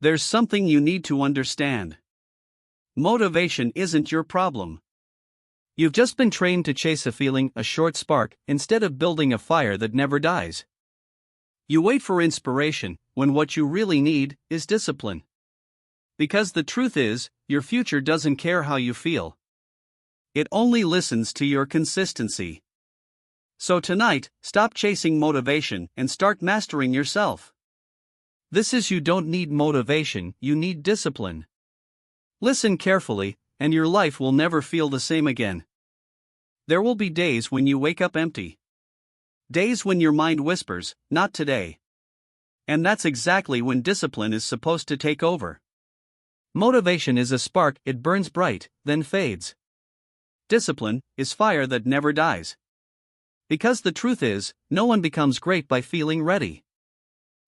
There's something you need to understand. Motivation isn't your problem. You've just been trained to chase a feeling, a short spark, instead of building a fire that never dies. You wait for inspiration, when what you really need is discipline. Because the truth is, your future doesn't care how you feel. It only listens to your consistency. So tonight, stop chasing motivation and start mastering yourself. This is you don't need motivation, you need discipline. Listen carefully, and your life will never feel the same again. There will be days when you wake up empty. Days when your mind whispers, not today. And that's exactly when discipline is supposed to take over. Motivation is a spark, it burns bright, then fades. Discipline is fire that never dies. Because the truth is, no one becomes great by feeling ready.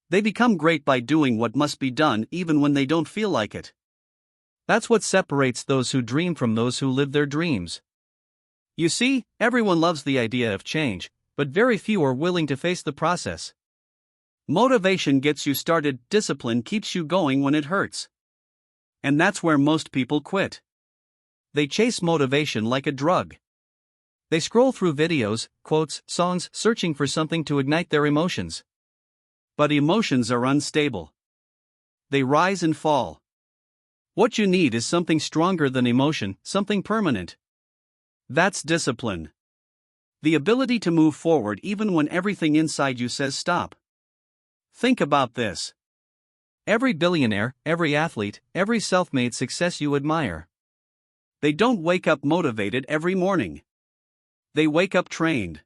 They become great by doing what must be done even when they don't feel like it. That's what separates those who dream from those who live their dreams. You see, everyone loves the idea of change, but very few are willing to face the process. Motivation gets you started, discipline keeps you going when it hurts. And that's where most people quit. They chase motivation like a drug. They scroll through videos, quotes, songs, searching for something to ignite their emotions. But emotions are unstable. They rise and fall. What you need is something stronger than emotion, something permanent. That's discipline. The ability to move forward even when everything inside you says stop. Think about this. Every billionaire, every athlete, every self-made success you admire. They don't wake up motivated every morning. They wake up trained.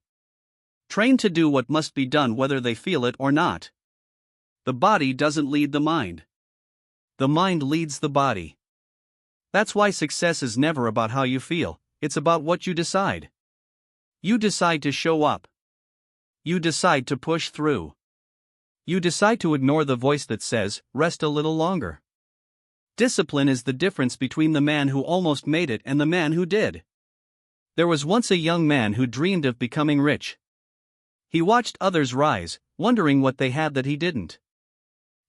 Trained to do what must be done whether they feel it or not. The body doesn't lead the mind. The mind leads the body. That's why success is never about how you feel, it's about what you decide. You decide to show up. You decide to push through. You decide to ignore the voice that says, rest a little longer. Discipline is the difference between the man who almost made it and the man who did. There was once a young man who dreamed of becoming rich. He watched others rise, wondering what they had that he didn't.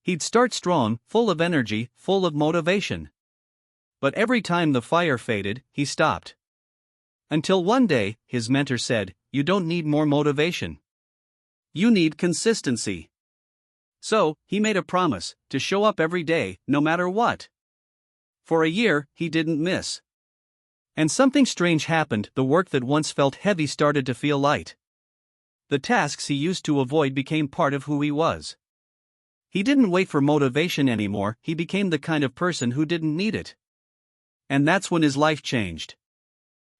He'd start strong, full of energy, full of motivation. But every time the fire faded, he stopped. Until one day, his mentor said, "You don't need more motivation. You need consistency." So, he made a promise to show up every day, no matter what. For a year, he didn't miss. And something strange happened. The work that once felt heavy started to feel light. The tasks he used to avoid became part of who he was. He didn't wait for motivation anymore, he became the kind of person who didn't need it. And that's when his life changed.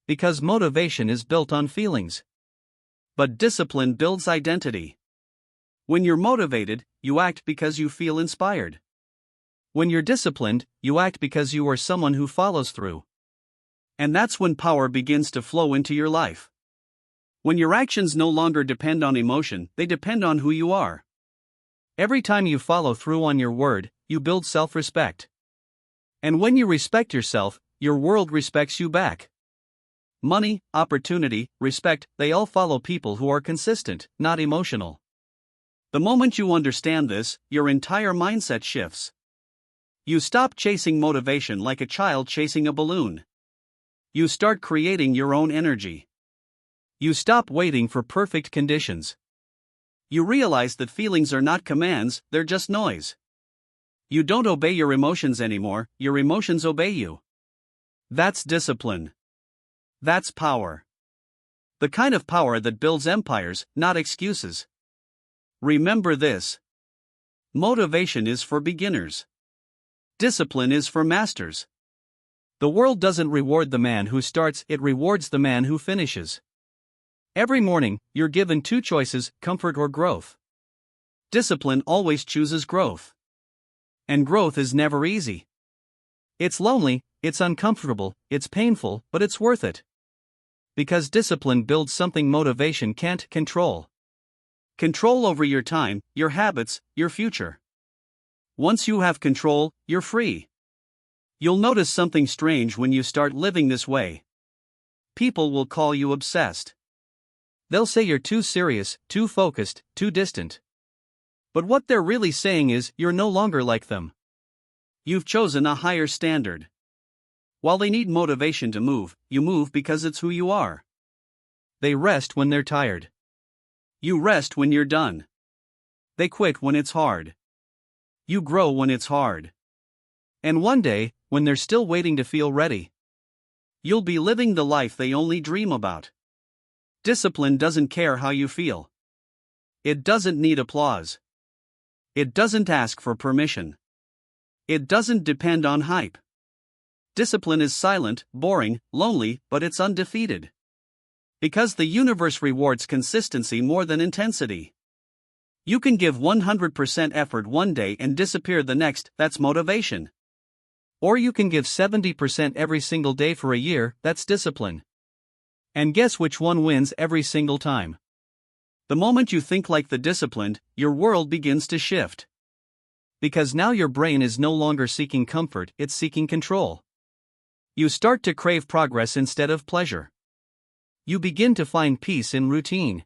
Because motivation is built on feelings. But discipline builds identity. When you're motivated, you act because you feel inspired. When you're disciplined, you act because you are someone who follows through. And that's when power begins to flow into your life. When your actions no longer depend on emotion, they depend on who you are. Every time you follow through on your word, you build self-respect. And when you respect yourself, your world respects you back. Money, opportunity, respect, they all follow people who are consistent, not emotional. The moment you understand this, your entire mindset shifts. You stop chasing motivation like a child chasing a balloon. You start creating your own energy. You stop waiting for perfect conditions. You realize that feelings are not commands, they're just noise. You don't obey your emotions anymore, your emotions obey you. That's discipline. That's power. The kind of power that builds empires, not excuses. Remember this. Motivation is for beginners. Discipline is for masters. The world doesn't reward the man who starts, it rewards the man who finishes. Every morning, you're given two choices, comfort or growth. Discipline always chooses growth. And growth is never easy. It's lonely, it's uncomfortable, it's painful, but it's worth it. Because discipline builds something motivation can't control. Control over your time, your habits, your future. Once you have control, you're free. You'll notice something strange when you start living this way. People will call you obsessed. They'll say you're too serious, too focused, too distant. But what they're really saying is, you're no longer like them. You've chosen a higher standard. While they need motivation to move, you move because it's who you are. They rest when they're tired. You rest when you're done. They quit when it's hard. You grow when it's hard. And one day, when they're still waiting to feel ready, you'll be living the life they only dream about. Discipline doesn't care how you feel. It doesn't need applause. It doesn't ask for permission. It doesn't depend on hype. Discipline is silent, boring, lonely, but it's undefeated. Because the universe rewards consistency more than intensity. You can give 100% effort one day and disappear the next, that's motivation. Or you can give 70% every single day for a year, that's discipline. And guess which one wins every single time? The moment you think like the disciplined, your world begins to shift. Because now your brain is no longer seeking comfort, it's seeking control. You start to crave progress instead of pleasure. You begin to find peace in routine.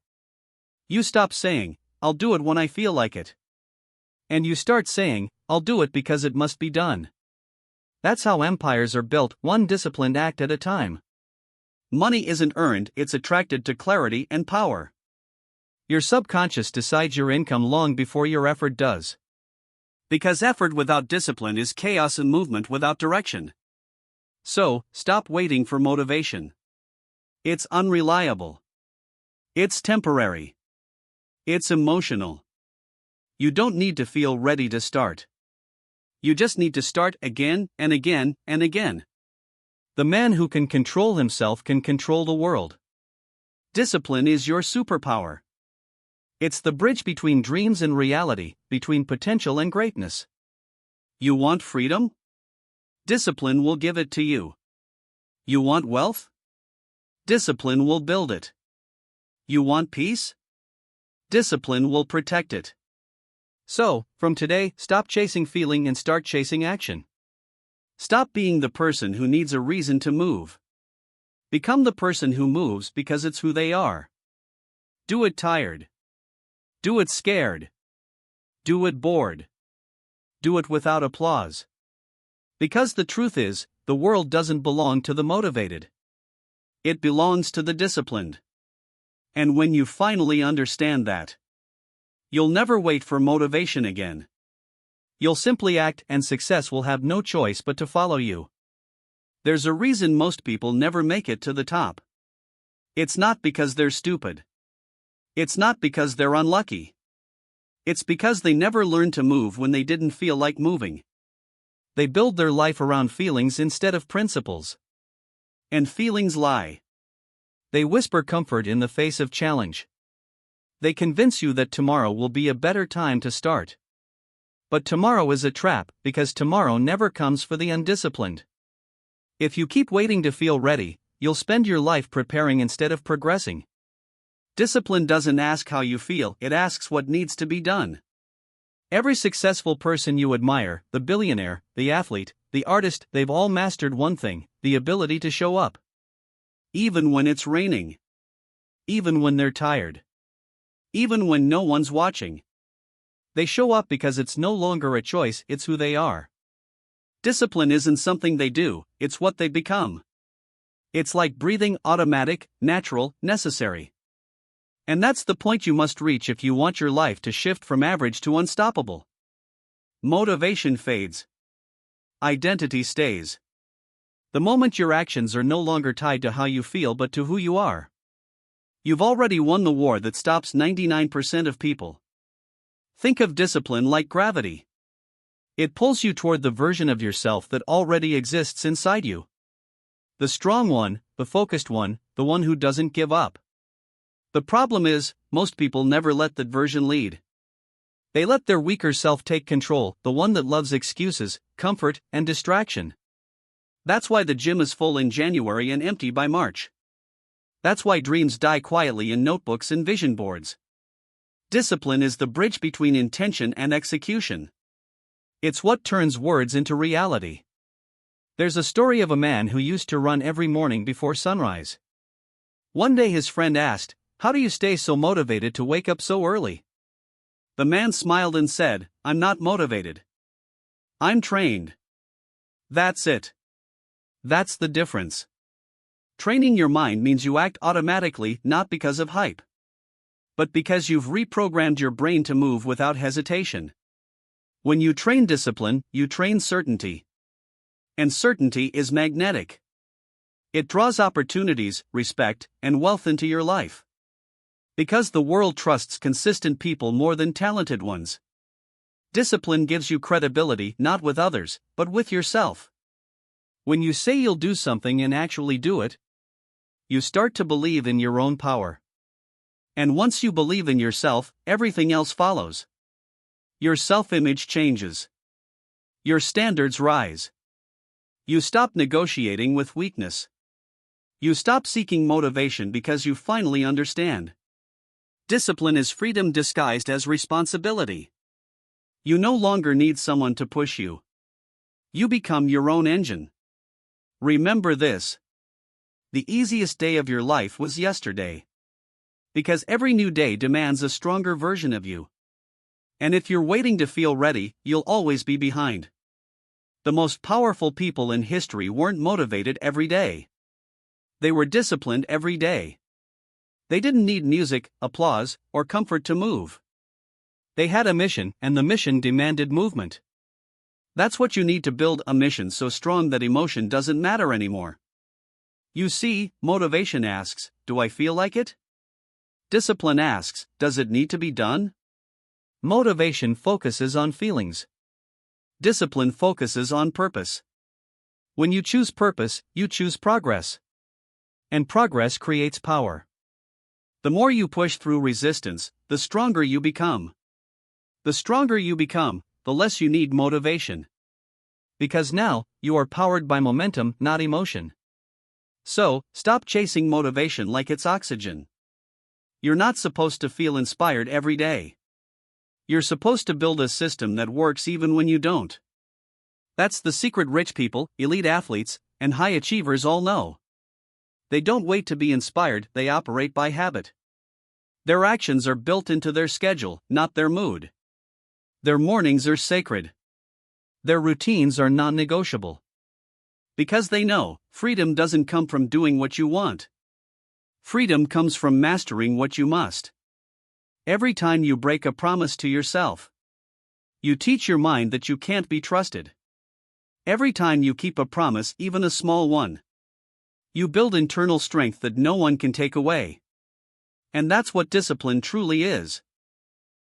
You stop saying, I'll do it when I feel like it. And you start saying, I'll do it because it must be done. That's how empires are built, one disciplined act at a time. Money isn't earned, it's attracted to clarity and power. Your subconscious decides your income long before your effort does. Because effort without discipline is chaos and movement without direction. So, stop waiting for motivation. It's unreliable. It's temporary. It's emotional. You don't need to feel ready to start. You just need to start again and again and again. The man who can control himself can control the world. Discipline is your superpower. It's the bridge between dreams and reality, between potential and greatness. You want freedom? Discipline will give it to you. You want wealth? Discipline will build it. You want peace? Discipline will protect it. So, from today, stop chasing feeling and start chasing action. Stop being the person who needs a reason to move. Become the person who moves because it's who they are. Do it tired. Do it scared. Do it bored. Do it without applause. Because the truth is, the world doesn't belong to the motivated. It belongs to the disciplined. And when you finally understand that, you'll never wait for motivation again. You'll simply act and success will have no choice but to follow you. There's a reason most people never make it to the top. It's not because they're stupid. It's not because they're unlucky. It's because they never learned to move when they didn't feel like moving. They build their life around feelings instead of principles. And feelings lie. They whisper comfort in the face of challenge. They convince you that tomorrow will be a better time to start. But tomorrow is a trap, because tomorrow never comes for the undisciplined. If you keep waiting to feel ready, you'll spend your life preparing instead of progressing. Discipline doesn't ask how you feel, it asks what needs to be done. Every successful person you admire, the billionaire, the athlete, the artist, they've all mastered one thing: the ability to show up. Even when it's raining. Even when they're tired. Even when no one's watching. They show up because it's no longer a choice, it's who they are. Discipline isn't something they do, it's what they become. It's like breathing, automatic, natural, necessary. And that's the point you must reach if you want your life to shift from average to unstoppable. Motivation fades. Identity stays. The moment your actions are no longer tied to how you feel but to who you are. You've already won the war that stops 99% of people. Think of discipline like gravity. It pulls you toward the version of yourself that already exists inside you. The strong one, the focused one, the one who doesn't give up. The problem is, most people never let that version lead. They let their weaker self take control, the one that loves excuses, comfort, and distraction. That's why the gym is full in January and empty by March. That's why dreams die quietly in notebooks and vision boards. Discipline is the bridge between intention and execution. It's what turns words into reality. There's a story of a man who used to run every morning before sunrise. One day his friend asked, "How do you stay so motivated to wake up so early?" The man smiled and said, "I'm not motivated. I'm trained." That's it. That's the difference. Training your mind means you act automatically, not because of hype, but because you've reprogrammed your brain to move without hesitation. When you train discipline, you train certainty. And certainty is magnetic. It draws opportunities, respect, and wealth into your life. Because the world trusts consistent people more than talented ones. Discipline gives you credibility not with others, but with yourself. When you say you'll do something and actually do it, you start to believe in your own power. And once you believe in yourself, everything else follows. Your self-image changes. Your standards rise. You stop negotiating with weakness. You stop seeking motivation because you finally understand. Discipline is freedom disguised as responsibility. You no longer need someone to push you. You become your own engine. Remember this. The easiest day of your life was yesterday. Because every new day demands a stronger version of you. And if you're waiting to feel ready, you'll always be behind. The most powerful people in history weren't motivated every day. They were disciplined every day. They didn't need music, applause, or comfort to move. They had a mission, and the mission demanded movement. That's what you need to build a mission so strong that emotion doesn't matter anymore. You see, motivation asks, do I feel like it? Discipline asks, does it need to be done? Motivation focuses on feelings. Discipline focuses on purpose. When you choose purpose, you choose progress. And progress creates power. The more you push through resistance, the stronger you become. The stronger you become, the less you need motivation. Because now, you are powered by momentum, not emotion. So, stop chasing motivation like it's oxygen. You're not supposed to feel inspired every day. You're supposed to build a system that works even when you don't. That's the secret rich people, elite athletes, and high achievers all know. They don't wait to be inspired, they operate by habit. Their actions are built into their schedule, not their mood. Their mornings are sacred. Their routines are non-negotiable. Because they know, freedom doesn't come from doing what you want. Freedom comes from mastering what you must. Every time you break a promise to yourself, you teach your mind that you can't be trusted. Every time you keep a promise, even a small one, you build internal strength that no one can take away. And that's what discipline truly is.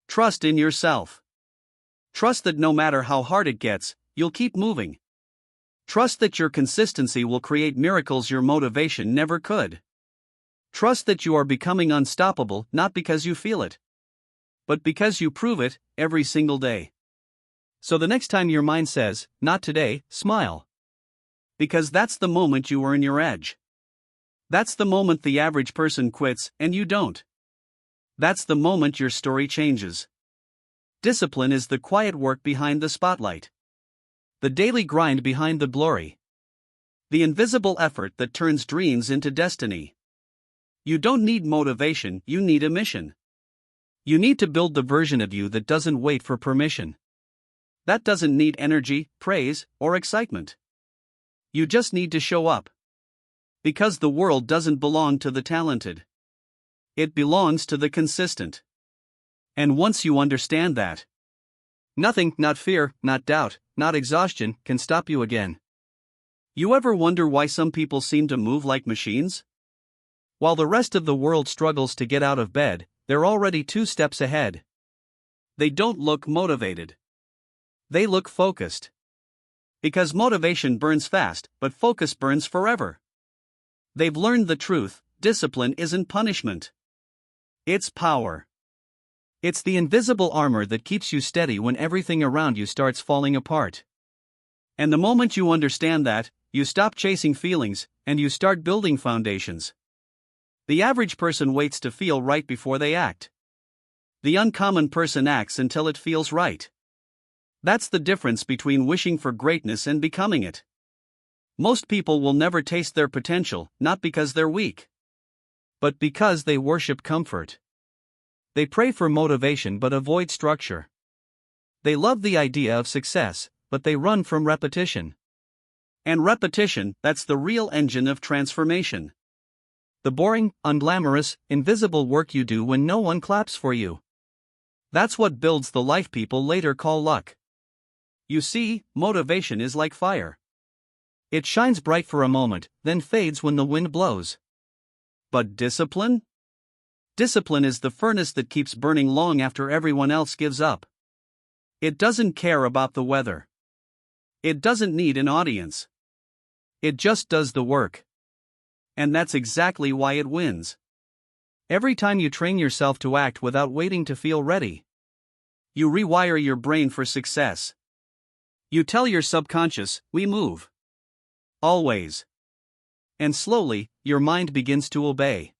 Trust in yourself. Trust that no matter how hard it gets, you'll keep moving. Trust that your consistency will create miracles your motivation never could. Trust that you are becoming unstoppable not because you feel it, but because you prove it every single day. So the next time your mind says, not today, smile. Because that's the moment you earn your edge. That's the moment the average person quits and you don't. That's the moment your story changes. Discipline is the quiet work behind the spotlight. The daily grind behind the glory. The invisible effort that turns dreams into destiny. You don't need motivation, you need a mission. You need to build the version of you that doesn't wait for permission. That doesn't need energy, praise, or excitement. You just need to show up. Because the world doesn't belong to the talented. It belongs to the consistent. And once you understand that, nothing, not fear, not doubt, not exhaustion, can stop you again. You ever wonder why some people seem to move like machines? While the rest of the world struggles to get out of bed, they're already 2 steps ahead. They don't look motivated. They look focused. Because motivation burns fast, but focus burns forever. They've learned the truth, discipline isn't punishment. It's power. It's the invisible armor that keeps you steady when everything around you starts falling apart. And the moment you understand that, you stop chasing feelings, and you start building foundations. The average person waits to feel right before they act. The uncommon person acts until it feels right. That's the difference between wishing for greatness and becoming it. Most people will never taste their potential, not because they're weak, but because they worship comfort. They pray for motivation but avoid structure. They love the idea of success, but they run from repetition. And repetition, that's the real engine of transformation. The boring, unglamorous, invisible work you do when no one claps for you. That's what builds the life people later call luck. You see, motivation is like fire. It shines bright for a moment, then fades when the wind blows. But discipline? Discipline is the furnace that keeps burning long after everyone else gives up. It doesn't care about the weather. It doesn't need an audience. It just does the work. And that's exactly why it wins. Every time you train yourself to act without waiting to feel ready, you rewire your brain for success. You tell your subconscious, we move. Always. And slowly, your mind begins to obey.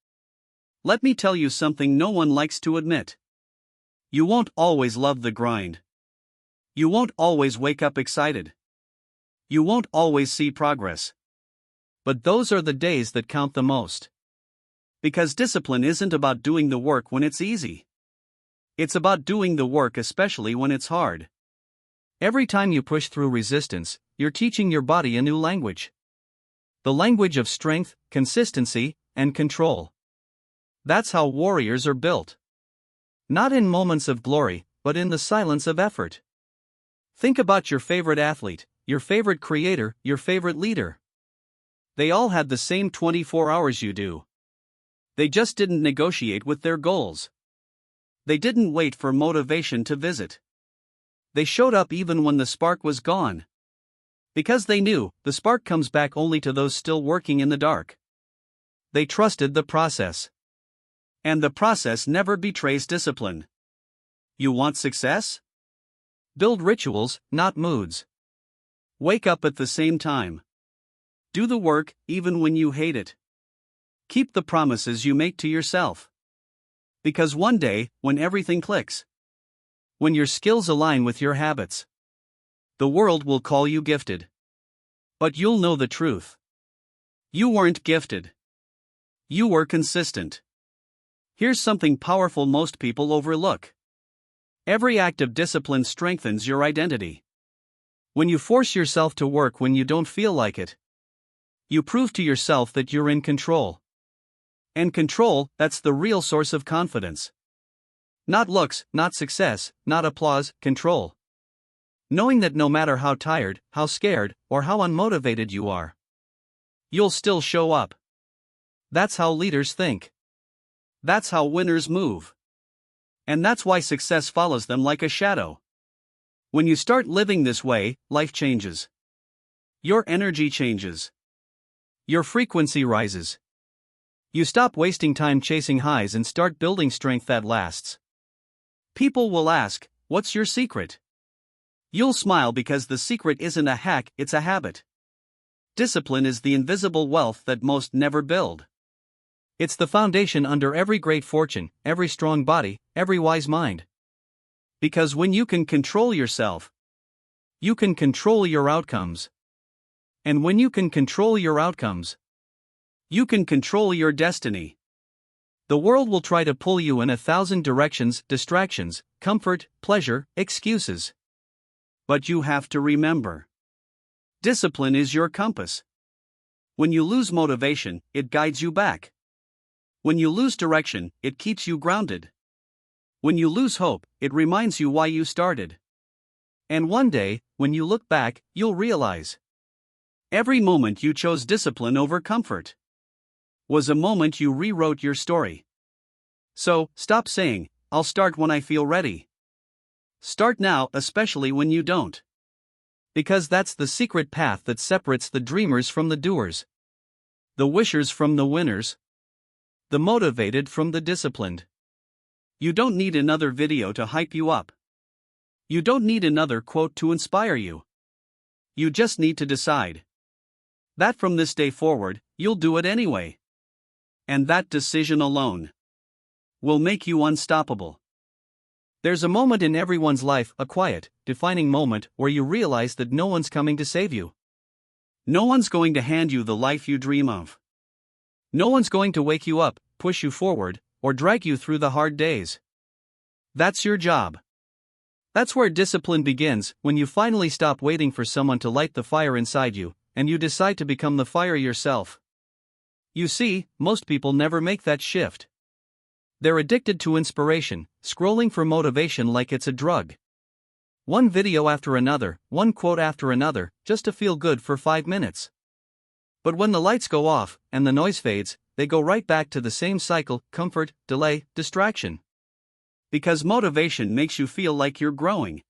Let me tell you something no one likes to admit. You won't always love the grind. You won't always wake up excited. You won't always see progress. But those are the days that count the most. Because discipline isn't about doing the work when it's easy. It's about doing the work especially when it's hard. Every time you push through resistance, you're teaching your body a new language. The language of strength, consistency, and control. That's how warriors are built. Not in moments of glory, but in the silence of effort. Think about your favorite athlete, your favorite creator, your favorite leader. They all had the same 24 hours you do. They just didn't negotiate with their goals. They didn't wait for motivation to visit. They showed up even when the spark was gone. Because they knew, the spark comes back only to those still working in the dark. They trusted the process. And the process never betrays discipline. You want success? Build rituals, not moods. Wake up at the same time. Do the work, even when you hate it. Keep the promises you make to yourself. Because one day, when everything clicks, when your skills align with your habits, the world will call you gifted. But you'll know the truth. You weren't gifted. You were consistent. Here's something powerful most people overlook. Every act of discipline strengthens your identity. When you force yourself to work when you don't feel like it, you prove to yourself that you're in control. And control, that's the real source of confidence. Not looks, not success, not applause, control. Knowing that no matter how tired, how scared, or how unmotivated you are, you'll still show up. That's how leaders think. That's how winners move. And that's why success follows them like a shadow. When you start living this way, life changes. Your energy changes. Your frequency rises. You stop wasting time chasing highs and start building strength that lasts. People will ask, what's your secret? You'll smile because the secret isn't a hack, it's a habit. Discipline is the invisible wealth that most never build. It's the foundation under every great fortune, every strong body, every wise mind. Because when you can control yourself, you can control your outcomes. And when you can control your outcomes, you can control your destiny. The world will try to pull you in 1,000 directions, distractions, comfort, pleasure, excuses. But you have to remember. Discipline is your compass. When you lose motivation, it guides you back. When you lose direction, it keeps you grounded. When you lose hope, it reminds you why you started. And one day, when you look back, you'll realize every moment you chose discipline over comfort was a moment you rewrote your story. So, stop saying, I'll start when I feel ready. Start now, especially when you don't. Because that's the secret path that separates the dreamers from the doers, the wishers from the winners, the motivated from the disciplined. You don't need another video to hype you up. You don't need another quote to inspire you. You just need to decide that from this day forward, you'll do it anyway. And that decision alone will make you unstoppable. There's a moment in everyone's life, a quiet, defining moment, where you realize that no one's coming to save you. No one's going to hand you the life you dream of. No one's going to wake you up, push you forward, or drag you through the hard days. That's your job. That's where discipline begins, when you finally stop waiting for someone to light the fire inside you, and you decide to become the fire yourself. You see, most people never make that shift. They're addicted to inspiration, scrolling for motivation like it's a drug. One video after another, one quote after another, just to feel good for 5 minutes. But when the lights go off, and the noise fades, they go right back to the same cycle: comfort, delay, distraction. Because motivation makes you feel like you're growing.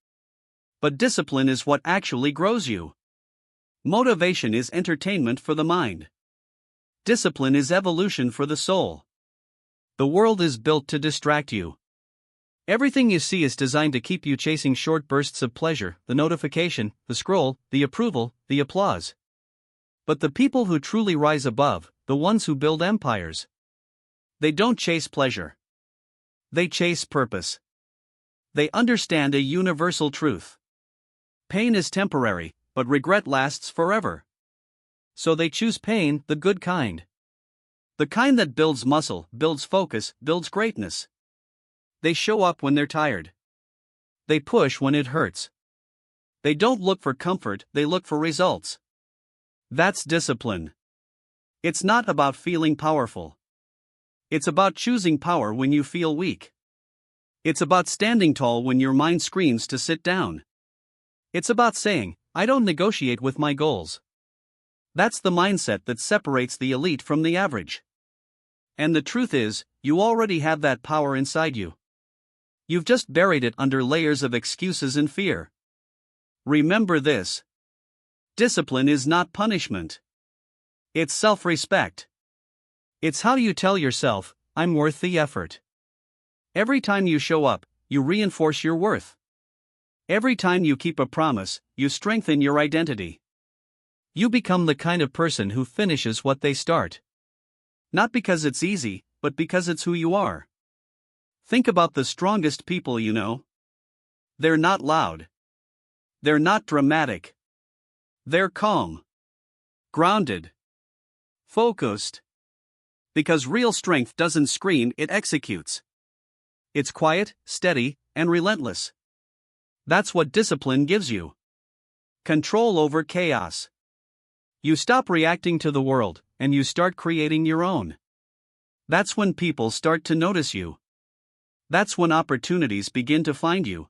But discipline is what actually grows you. Motivation is entertainment for the mind. Discipline is evolution for the soul. The world is built to distract you. Everything you see is designed to keep you chasing short bursts of pleasure: the notification, the scroll, the approval, the applause. But the people who truly rise above, the ones who build empires, they don't chase pleasure. They chase purpose. They understand a universal truth. Pain is temporary, but regret lasts forever. So they choose pain, the good kind. The kind that builds muscle, builds focus, builds greatness. They show up when they're tired. They push when it hurts. They don't look for comfort, they look for results. That's discipline. It's not about feeling powerful. It's about choosing power when you feel weak. It's about standing tall when your mind screams to sit down. It's about saying, "I don't negotiate with my goals." That's the mindset that separates the elite from the average. And the truth is, you already have that power inside you. You've just buried it under layers of excuses and fear. Remember this: discipline is not punishment. It's self-respect. It's how you tell yourself, "I'm worth the effort." Every time you show up, you reinforce your worth. Every time you keep a promise, you strengthen your identity. You become the kind of person who finishes what they start. Not because it's easy, but because it's who you are. Think about the strongest people you know. They're not loud. They're not dramatic. They're calm, grounded, focused. Because real strength doesn't scream, it executes. It's quiet, steady, and relentless. That's what discipline gives you. Control over chaos. You stop reacting to the world, and you start creating your own. That's when people start to notice you. That's when opportunities begin to find you.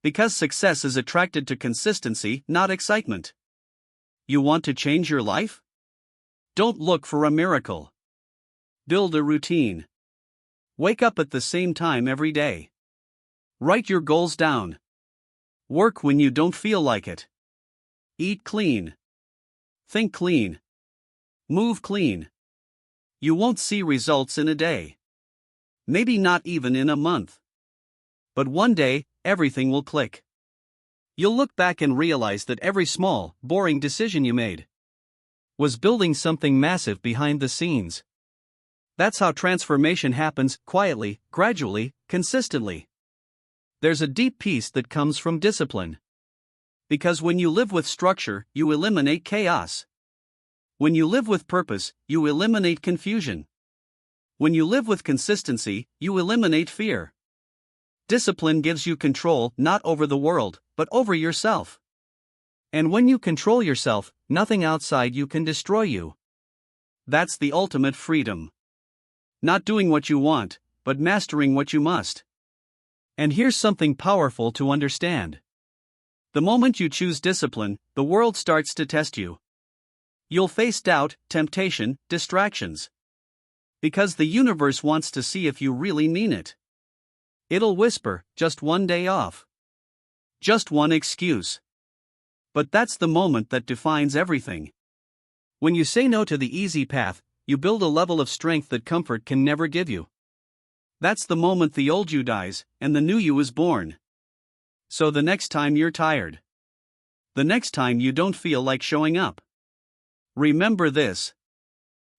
Because success is attracted to consistency, not excitement. You want to change your life? Don't look for a miracle. Build a routine. Wake up at the same time every day. Write your goals down. Work when you don't feel like it. Eat clean. Think clean. Move clean. You won't see results in a day. Maybe not even in a month. But one day, everything will click. You'll look back and realize that every small, boring decision you made was building something massive behind the scenes. That's how transformation happens: quietly, gradually, consistently. There's a deep peace that comes from discipline. Because when you live with structure, you eliminate chaos. When you live with purpose, you eliminate confusion. When you live with consistency, you eliminate fear. Discipline gives you control, not over the world, but over yourself. And when you control yourself, nothing outside you can destroy you. That's the ultimate freedom. Not doing what you want, but mastering what you must. And here's something powerful to understand. The moment you choose discipline, the world starts to test you. You'll face doubt, temptation, distractions. Because the universe wants to see if you really mean it. It'll whisper, "Just one day off. Just one excuse." But that's the moment that defines everything. When you say no to the easy path, you build a level of strength that comfort can never give you. That's the moment the old you dies, and the new you is born. So the next time you're tired, the next time you don't feel like showing up, remember this: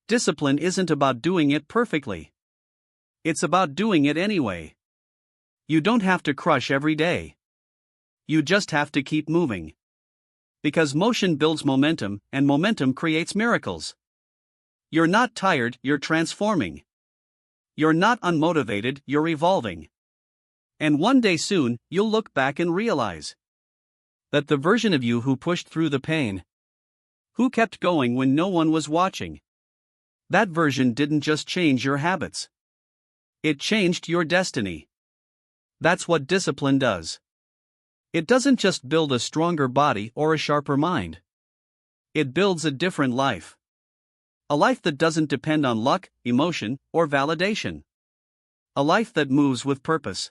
discipline isn't about doing it perfectly. It's about doing it anyway. You don't have to crush every day. You just have to keep moving. Because motion builds momentum, and momentum creates miracles. You're not tired, you're transforming. You're not unmotivated, you're evolving. And one day soon, you'll look back and realize that the version of you who pushed through the pain, Who kept going when no one was watching? That version didn't just change your habits. It changed your destiny. That's what discipline does. It doesn't just build a stronger body or a sharper mind. It builds a different life. A life that doesn't depend on luck, emotion, or validation. A life that moves with purpose.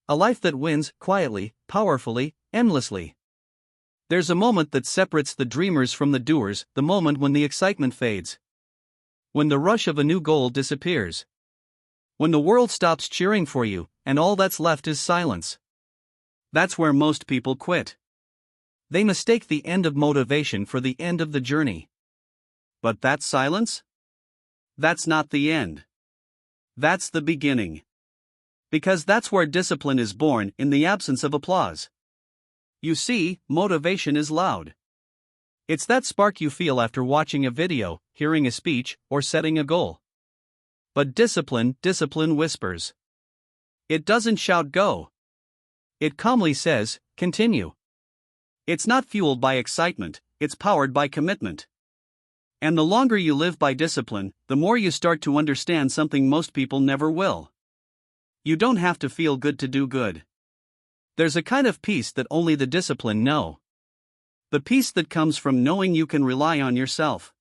A life that wins quietly, powerfully, endlessly. There's a moment that separates the dreamers from the doers, the moment when the excitement fades. When the rush of a new goal disappears. When the world stops cheering for you, and all that's left is silence. That's where most people quit. They mistake the end of motivation for the end of the journey. But that silence? That's not the end. That's the beginning. Because that's where discipline is born, in the absence of applause. You see, motivation is loud. It's that spark you feel after watching a video, hearing a speech, or setting a goal. But discipline whispers. It doesn't shout go. It calmly says, continue. It's not fueled by excitement, it's powered by commitment. And the longer you live by discipline, the more you start to understand something most people never will. You don't have to feel good to do good. There's a kind of peace that only the disciplined know. The peace that comes from knowing you can rely on yourself.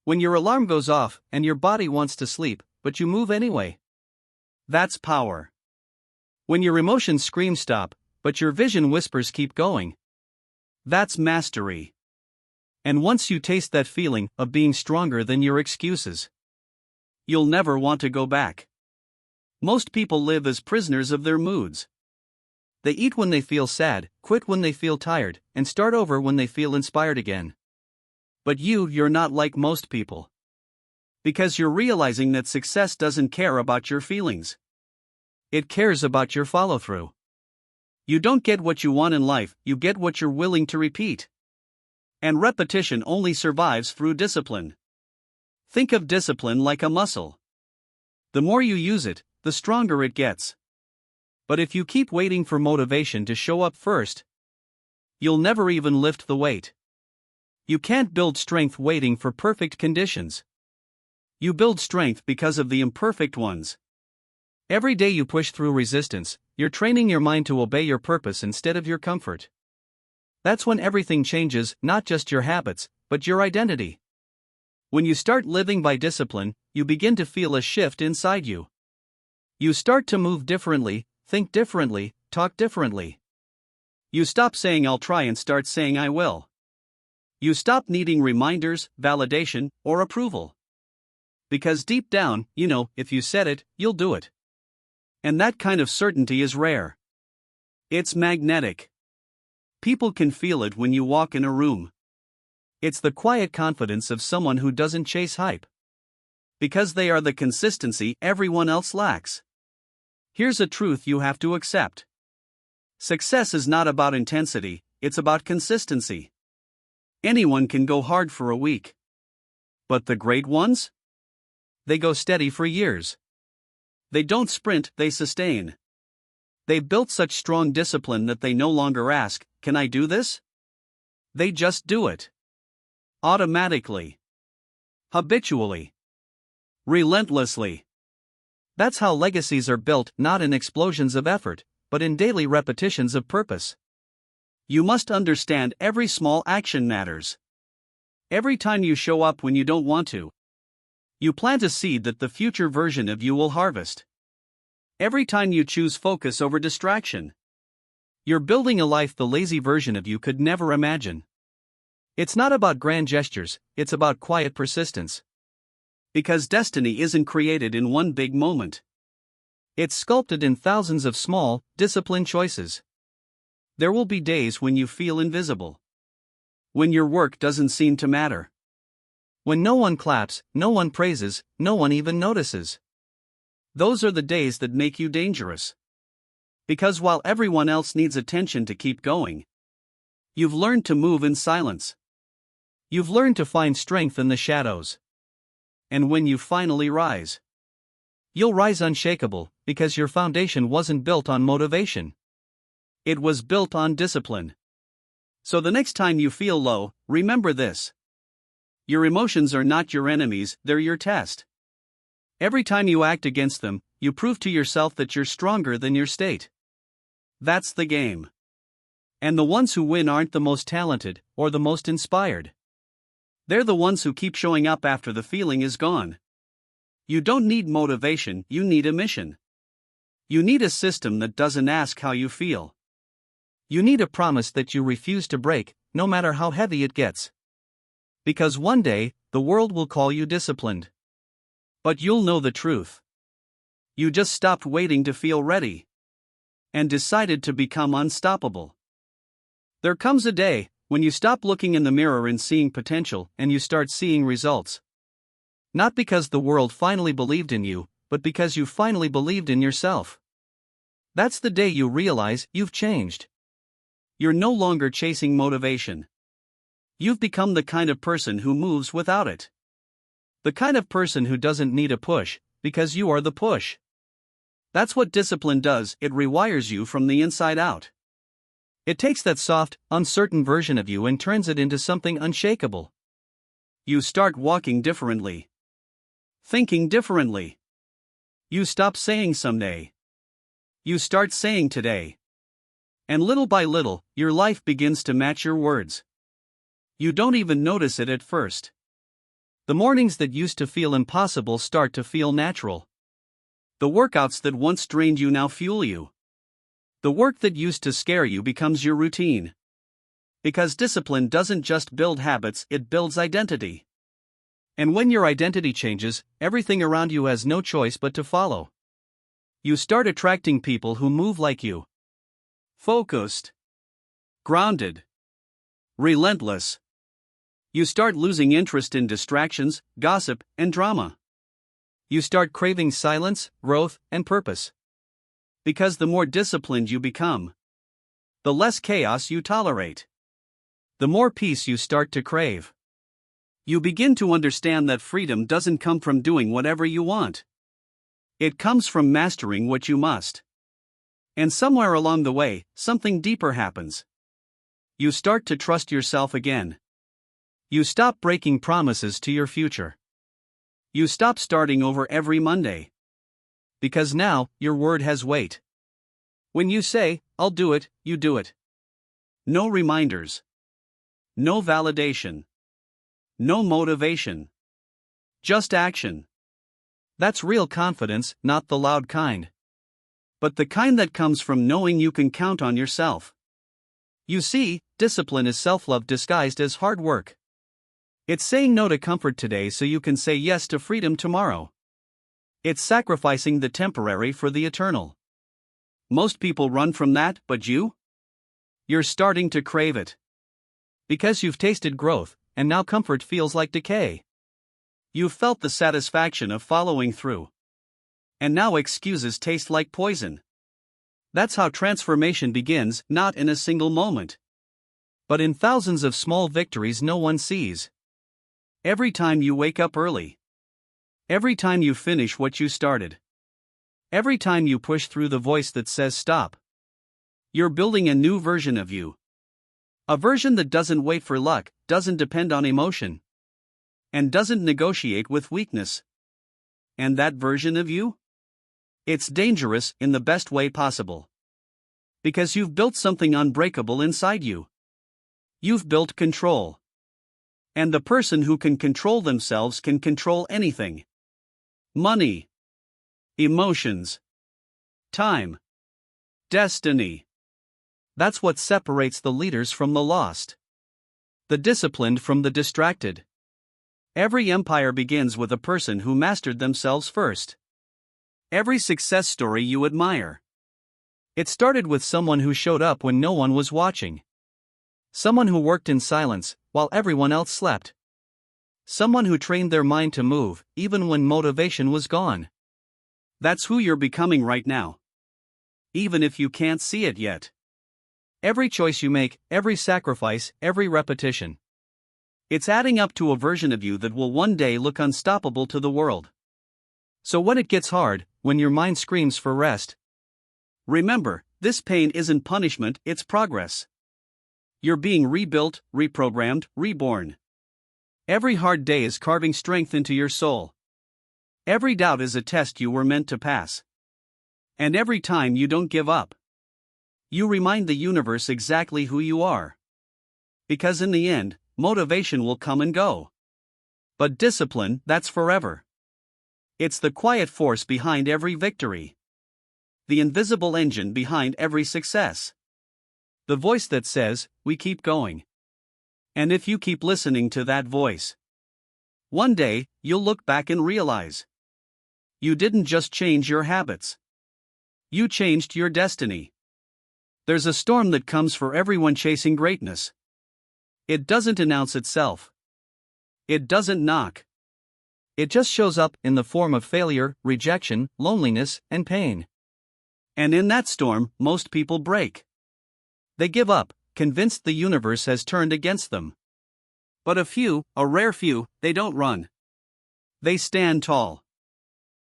When your alarm goes off and your body wants to sleep, but you move anyway. That's power. When your emotions scream stop, but your vision whispers keep going. That's mastery. And once you taste that feeling of being stronger than your excuses, you'll never want to go back. Most people live as prisoners of their moods. They eat when they feel sad, quit when they feel tired, and start over when they feel inspired again. But you're not like most people. Because you're realizing that success doesn't care about your feelings. It cares about your follow-through. You don't get what you want in life, you get what you're willing to repeat. And repetition only survives through discipline. Think of discipline like a muscle. The more you use it, the stronger it gets. But if you keep waiting for motivation to show up first, you'll never even lift the weight. You can't build strength waiting for perfect conditions. You build strength because of the imperfect ones. Every day you push through resistance, you're training your mind to obey your purpose instead of your comfort. That's when everything changes, not just your habits, but your identity. When you start living by discipline, you begin to feel a shift inside you. You start to move differently, think differently, talk differently. You stop saying I'll try and start saying I will. You stop needing reminders, validation, or approval. Because deep down, you know, if you said it, you'll do it. And that kind of certainty is rare. It's magnetic. People can feel it when you walk in a room. It's the quiet confidence of someone who doesn't chase hype. Because they are the consistency everyone else lacks. Here's a truth you have to accept. Success is not about intensity, it's about consistency. Anyone can go hard for a week. But the great ones? They go steady for years. They don't sprint, they sustain. They've built such strong discipline that they no longer ask, can I do this? They just do it. Automatically. Habitually. Relentlessly. That's how legacies are built, not in explosions of effort, but in daily repetitions of purpose. You must understand every small action matters. Every time you show up when you don't want to, you plant a seed that the future version of you will harvest. Every time you choose focus over distraction, you're building a life the lazy version of you could never imagine. It's not about grand gestures, it's about quiet persistence. Because destiny isn't created in one big moment. It's sculpted in thousands of small, disciplined choices. There will be days when you feel invisible. When your work doesn't seem to matter. When no one claps, no one praises, no one even notices. Those are the days that make you dangerous. Because while everyone else needs attention to keep going, you've learned to move in silence. You've learned to find strength in the shadows. And when you finally rise, you'll rise unshakable, because your foundation wasn't built on motivation. It was built on discipline. So the next time you feel low, remember this. Your emotions are not your enemies, they're your test. Every time you act against them, you prove to yourself that you're stronger than your state. That's the game. And the ones who win aren't the most talented, or the most inspired. They're the ones who keep showing up after the feeling is gone. You don't need motivation, you need a mission. You need a system that doesn't ask how you feel. You need a promise that you refuse to break, no matter how heavy it gets. Because one day, the world will call you disciplined. But you'll know the truth. You just stopped waiting to feel ready. And decided to become unstoppable. There comes a day when you stop looking in the mirror and seeing potential and you start seeing results. Not because the world finally believed in you, but because you finally believed in yourself. That's the day you realize you've changed. You're no longer chasing motivation. You've become the kind of person who moves without it. The kind of person who doesn't need a push, because you are the push. That's what discipline does, it rewires you from the inside out. It takes that soft, uncertain version of you and turns it into something unshakable. You start walking differently. Thinking differently. You stop saying someday. You start saying today. And little by little, your life begins to match your words. You don't even notice it at first. The mornings that used to feel impossible start to feel natural. The workouts that once drained you now fuel you. The work that used to scare you becomes your routine. Because discipline doesn't just build habits, it builds identity. And when your identity changes, everything around you has no choice but to follow. You start attracting people who move like you. Focused. Grounded. Relentless. You start losing interest in distractions, gossip, and drama. You start craving silence, growth, and purpose. Because the more disciplined you become, the less chaos you tolerate. The more peace you start to crave. You begin to understand that freedom doesn't come from doing whatever you want. It comes from mastering what you must. And somewhere along the way, something deeper happens. You start to trust yourself again. You stop breaking promises to your future. You stop starting over every Monday. Because now, your word has weight. When you say, "I'll do it," you do it. No reminders. No validation. No motivation. Just action. That's real confidence, not the loud kind. But the kind that comes from knowing you can count on yourself. You see, discipline is self-love disguised as hard work. It's saying no to comfort today so you can say yes to freedom tomorrow. It's sacrificing the temporary for the eternal. Most people run from that, but you? You're starting to crave it. Because you've tasted growth, and now comfort feels like decay. You've felt the satisfaction of following through. And now excuses taste like poison. That's how transformation begins, not in a single moment, but in thousands of small victories no one sees. Every time you wake up early. Every time you finish what you started. Every time you push through the voice that says stop. You're building a new version of you. A version that doesn't wait for luck, doesn't depend on emotion, and doesn't negotiate with weakness. And that version of you? It's dangerous in the best way possible. Because you've built something unbreakable inside you. You've built control. And the person who can control themselves can control anything. Money. Emotions. Time. Destiny. That's what separates the leaders from the lost. The disciplined from the distracted. Every empire begins with a person who mastered themselves first. Every success story you admire. It started with someone who showed up when no one was watching. Someone who worked in silence, while everyone else slept. Someone who trained their mind to move, even when motivation was gone. That's who you're becoming right now. Even if you can't see it yet. Every choice you make, every sacrifice, every repetition. It's adding up to a version of you that will one day look unstoppable to the world. So when it gets hard, when your mind screams for rest, remember, this pain isn't punishment, it's progress. You're being rebuilt, reprogrammed, reborn. Every hard day is carving strength into your soul. Every doubt is a test you were meant to pass. And every time you don't give up, you remind the universe exactly who you are. Because in the end, motivation will come and go. But discipline, that's forever. It's the quiet force behind every victory. The invisible engine behind every success. The voice that says, we keep going. And if you keep listening to that voice, one day, you'll look back and realize you didn't just change your habits. You changed your destiny. There's a storm that comes for everyone chasing greatness. It doesn't announce itself. It doesn't knock. It just shows up in the form of failure, rejection, loneliness, and pain. And in that storm, most people break. They give up, convinced the universe has turned against them. But a rare few, they don't run. They stand tall.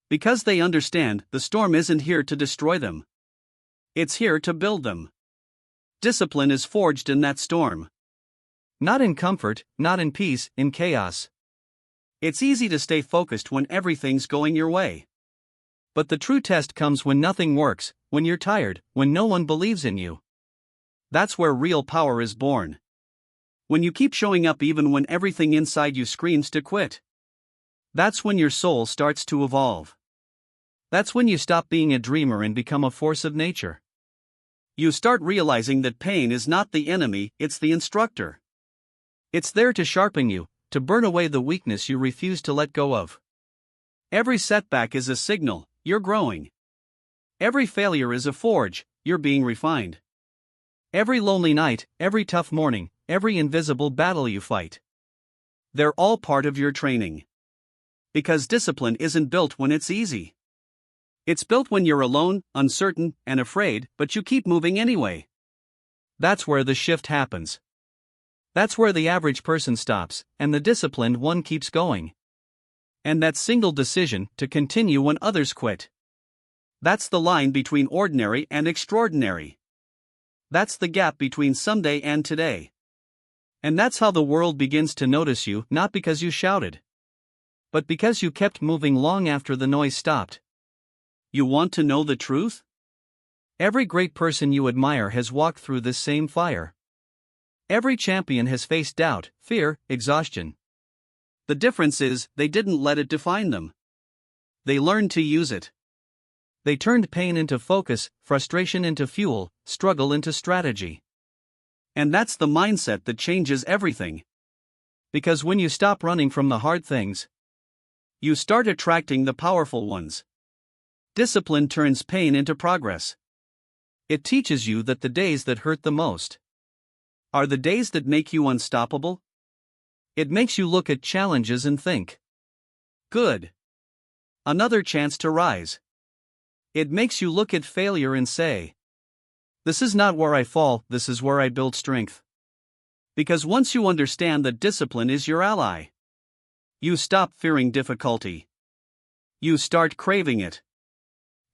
Because they understand the storm isn't here to destroy them. It's here to build them. Discipline is forged in that storm. Not in comfort, not in peace, in chaos. It's easy to stay focused when everything's going your way. But the true test comes when nothing works, when you're tired, when no one believes in you. That's where real power is born. When you keep showing up even when everything inside you screams to quit. That's when your soul starts to evolve. That's when you stop being a dreamer and become a force of nature. You start realizing that pain is not the enemy, it's the instructor. It's there to sharpen you, to burn away the weakness you refuse to let go of. Every setback is a signal, you're growing. Every failure is a forge, you're being refined. Every lonely night, every tough morning, every invisible battle you fight. They're all part of your training. Because discipline isn't built when it's easy. It's built when you're alone, uncertain, and afraid, but you keep moving anyway. That's where the shift happens. That's where the average person stops, and the disciplined one keeps going. And that single decision to continue when others quit. That's the line between ordinary and extraordinary. That's the gap between someday and today. And that's how the world begins to notice you, not because you shouted, but because you kept moving long after the noise stopped. You want to know the truth? Every great person you admire has walked through this same fire. Every champion has faced doubt, fear, exhaustion. The difference is, they didn't let it define them. They learned to use it. They turned pain into focus, frustration into fuel, struggle into strategy. And that's the mindset that changes everything. Because when you stop running from the hard things, you start attracting the powerful ones. Discipline turns pain into progress. It teaches you that the days that hurt the most are the days that make you unstoppable. It makes you look at challenges and think, good. Another chance to rise. It makes you look at failure and say, this is not where I fall, this is where I build strength. Because once you understand that discipline is your ally, you stop fearing difficulty. You start craving it.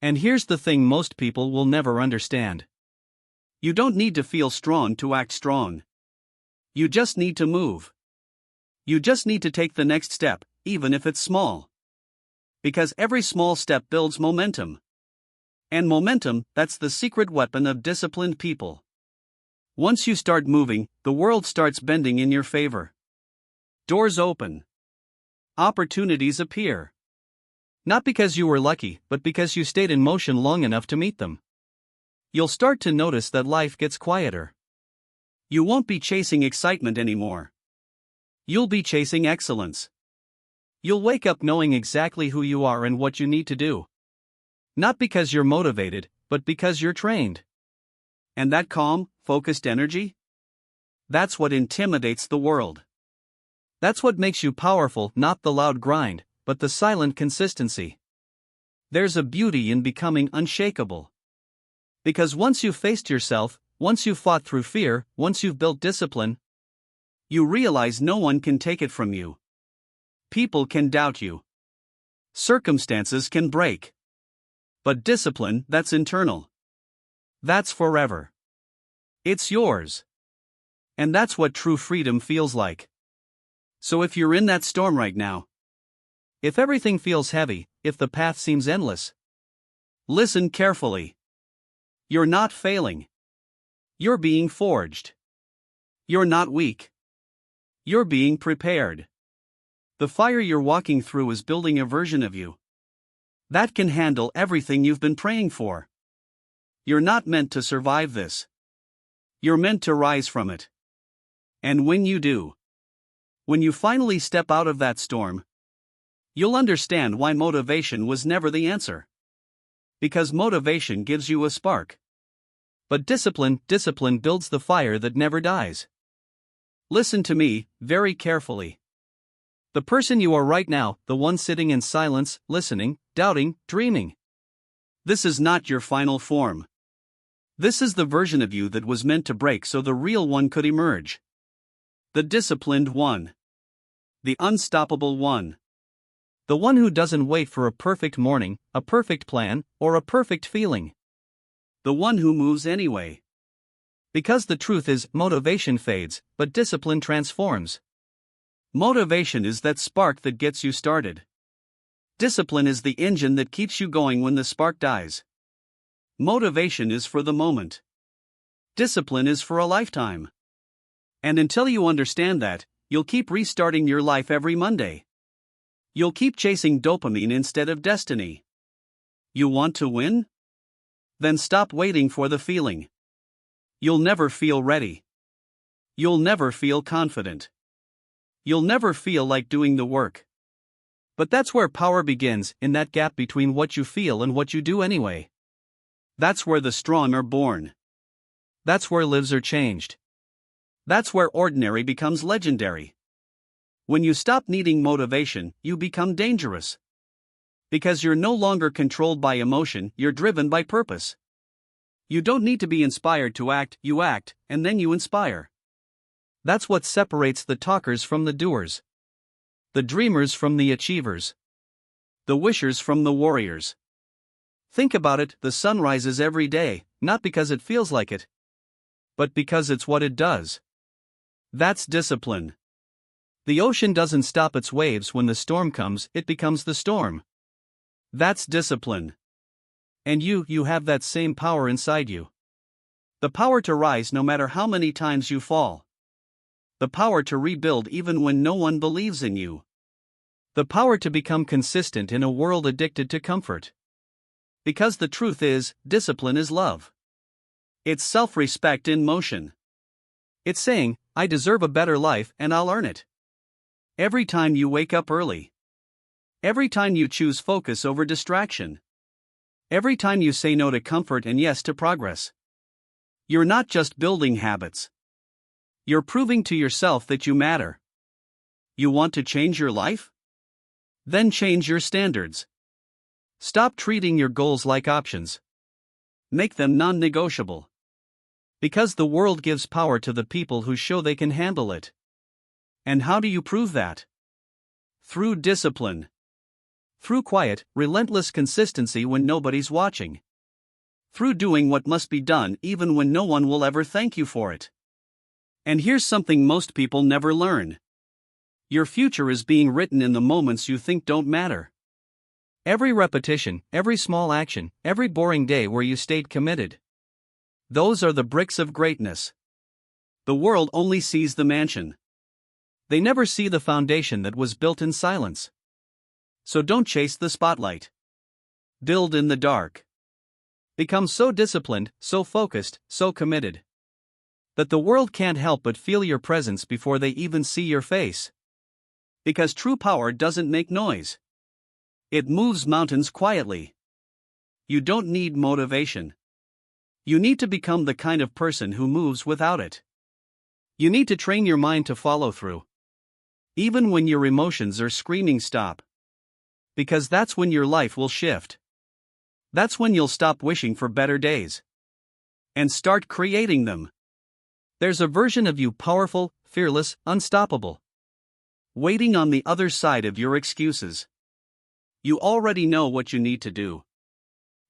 And here's the thing most people will never understand. You don't need to feel strong to act strong. You just need to move. You just need to take the next step, even if it's small. Because every small step builds momentum. And momentum, that's the secret weapon of disciplined people. Once you start moving, the world starts bending in your favor. Doors open. Opportunities appear. Not because you were lucky, but because you stayed in motion long enough to meet them. You'll start to notice that life gets quieter. You won't be chasing excitement anymore. You'll be chasing excellence. You'll wake up knowing exactly who you are and what you need to do. Not because you're motivated, but because you're trained. And that calm, focused energy? That's what intimidates the world. That's what makes you powerful, not the loud grind, but the silent consistency. There's a beauty in becoming unshakable. Because once you've faced yourself, once you've fought through fear, once you've built discipline, you realize no one can take it from you. People can doubt you. Circumstances can break. But discipline, that's internal. That's forever. It's yours. And that's what true freedom feels like. So if you're in that storm right now, if everything feels heavy, if the path seems endless, listen carefully. You're not failing. You're being forged. You're not weak. You're being prepared. The fire you're walking through is building a version of you that can handle everything you've been praying for. You're not meant to survive this. You're meant to rise from it. And when you do, when you finally step out of that storm, you'll understand why motivation was never the answer. Because motivation gives you a spark. But discipline builds the fire that never dies. Listen to me very carefully. The person you are right now, the one sitting in silence, listening, doubting, dreaming. This is not your final form. This is the version of you that was meant to break so the real one could emerge. The disciplined one. The unstoppable one. The one who doesn't wait for a perfect morning, a perfect plan, or a perfect feeling. The one who moves anyway. Because the truth is, motivation fades, but discipline transforms. Motivation is that spark that gets you started. Discipline is the engine that keeps you going when the spark dies. Motivation is for the moment. Discipline is for a lifetime. And until you understand that, you'll keep restarting your life every Monday. You'll keep chasing dopamine instead of destiny. You want to win? Then stop waiting for the feeling. You'll never feel ready. You'll never feel confident. You'll never feel like doing the work. But that's where power begins, in that gap between what you feel and what you do anyway. That's where the strong are born. That's where lives are changed. That's where ordinary becomes legendary. When you stop needing motivation, you become dangerous. Because you're no longer controlled by emotion, you're driven by purpose. You don't need to be inspired to act, you act, and then you inspire. That's what separates the talkers from the doers. The dreamers from the achievers. The wishers from the warriors. Think about it, the sun rises every day, not because it feels like it, but because it's what it does. That's discipline. The ocean doesn't stop its waves when the storm comes, it becomes the storm. That's discipline. And you have that same power inside you. The power to rise no matter how many times you fall. The power to rebuild even when no one believes in you. The power to become consistent in a world addicted to comfort. Because the truth is, discipline is love. It's self-respect in motion. It's saying, I deserve a better life and I'll earn it. Every time you wake up early. Every time you choose focus over distraction. Every time you say no to comfort and yes to progress. You're not just building habits. You're proving to yourself that you matter. You want to change your life? Then change your standards. Stop treating your goals like options. Make them non-negotiable. Because the world gives power to the people who show they can handle it. And how do you prove that? Through discipline. Through quiet, relentless consistency when nobody's watching. Through doing what must be done even when no one will ever thank you for it. And here's something most people never learn. Your future is being written in the moments you think don't matter. Every repetition, every small action, every boring day where you stayed committed. Those are the bricks of greatness. The world only sees the mansion. They never see the foundation that was built in silence. So don't chase the spotlight. Build in the dark. Become so disciplined, so focused, so committed, that the world can't help but feel your presence before they even see your face. Because true power doesn't make noise. It moves mountains quietly. You don't need motivation. You need to become the kind of person who moves without it. You need to train your mind to follow through. Even when your emotions are screaming stop. Because that's when your life will shift. That's when you'll stop wishing for better days. And start creating them. There's a version of you powerful, fearless, unstoppable. Waiting on the other side of your excuses. You already know what you need to do.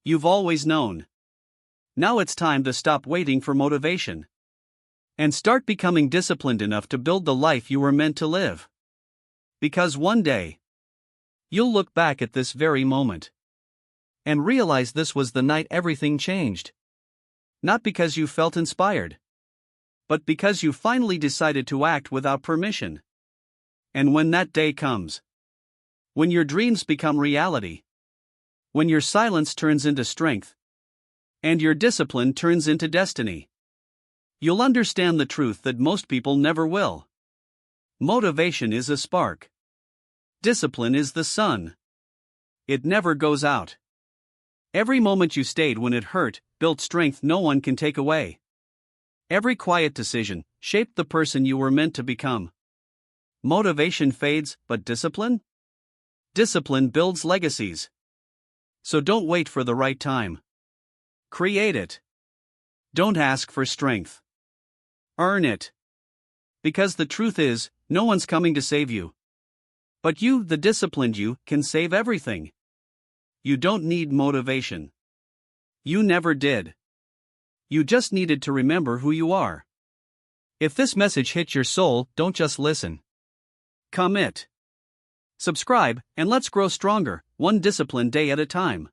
You've always known. Now it's time to stop waiting for motivation. And start becoming disciplined enough to build the life you were meant to live. Because one day, you'll look back at this very moment and realize this was the night everything changed. Not because you felt inspired, but because you finally decided to act without permission. And when that day comes, when your dreams become reality, when your silence turns into strength, and your discipline turns into destiny, you'll understand the truth that most people never will. Motivation is a spark. Discipline is the sun. It never goes out. Every moment you stayed when it hurt built strength no one can take away. Every quiet decision shaped the person you were meant to become. Motivation fades, but discipline? Discipline builds legacies. So don't wait for the right time. Create it. Don't ask for strength. Earn it. Because the truth is, no one's coming to save you. But you, the disciplined you, can save everything. You don't need motivation. You never did. You just needed to remember who you are. If this message hit your soul, don't just listen. Commit. Subscribe, and let's grow stronger, one disciplined day at a time.